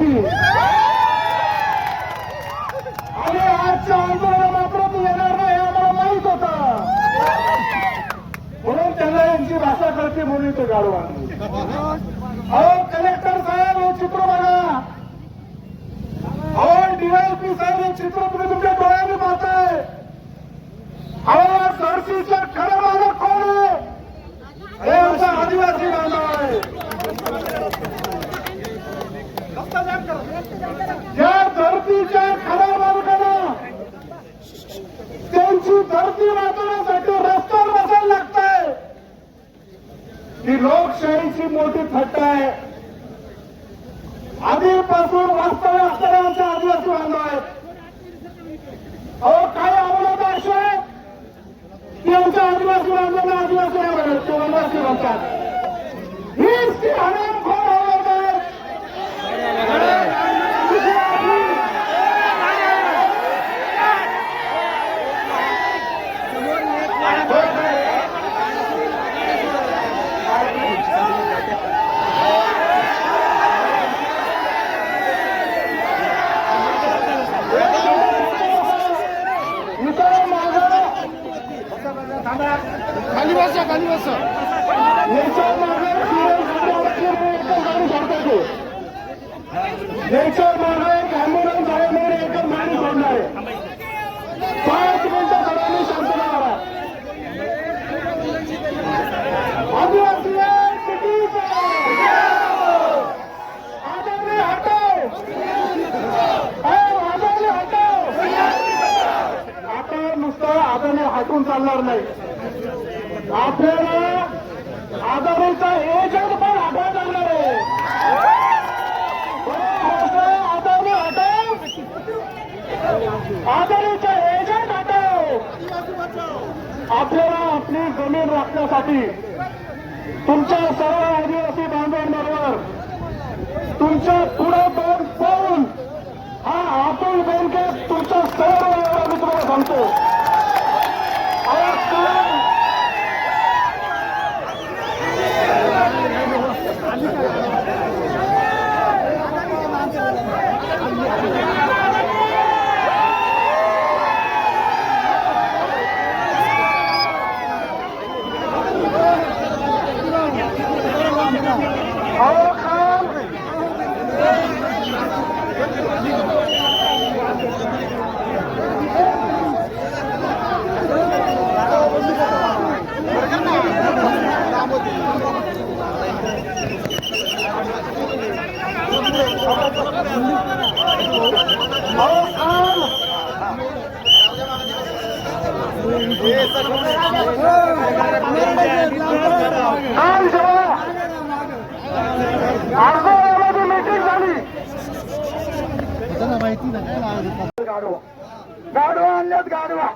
होती आणि आजच्या आंदोलन मात्र ती येणार नाही आम्हाला माहित होतं, म्हणून त्यांना यांची भाषा कळते म्हणून तो गाडू आणली. अहो कलेक्टर साहेब हे चित्र बघा, अहो डीवायपी साहेब हे चित्र तुम्ही तुमच्या डोळ्याने पाहताय. अहो सरसीच्या खरं मालक कोण आहे? हे आमचा आदिवासी बांधव आहे. या धरतीच्या खऱ्या मालकांना त्यांची धरती वाचवण्यासाठी रस्त्यावर बसायला लागतंय. ही लोकशाहीची मोठी थट्टा आहे. आधीपासून वास्तव्य असणारे आमचे आदिवासी बांधव आहेत. अहो काय अवलंब असे आहेत की आमच्या आदिवासी बांधवांना आदिवासी नाही म्हणत, ते वनवासी म्हणतात. हीच ती हरामखोर अवलंब आहेत. खाली बसा, खाली बसा. याच्या मागे ॲम्ब्युलन्स आहे, मी एकच माणूस सोडणार आहे. 5 मिनिटं सगळ्यांनी शांतता करा. आदिवासी आदरणी हटाव, आदरणी हटाव. आता नुसतं आदरणी हटून चालणार नाही, आपल्याला आदारीचा एजंट पण हटायला लागणार आहे. आदारी हटाव, आदारीचा एजंट हटाव. आपल्याला आपली जमीन राखण्यासाठी तुमच्या सर्व आदिवासी बांधवांबरोबर तुमच्या पुढे दोन पाऊल हा अतुल बेनके तुमच्या सर्व मी तुम्हाला सांगतो. मीटिंग झाली, गाडवा आणल्यात गाडवा.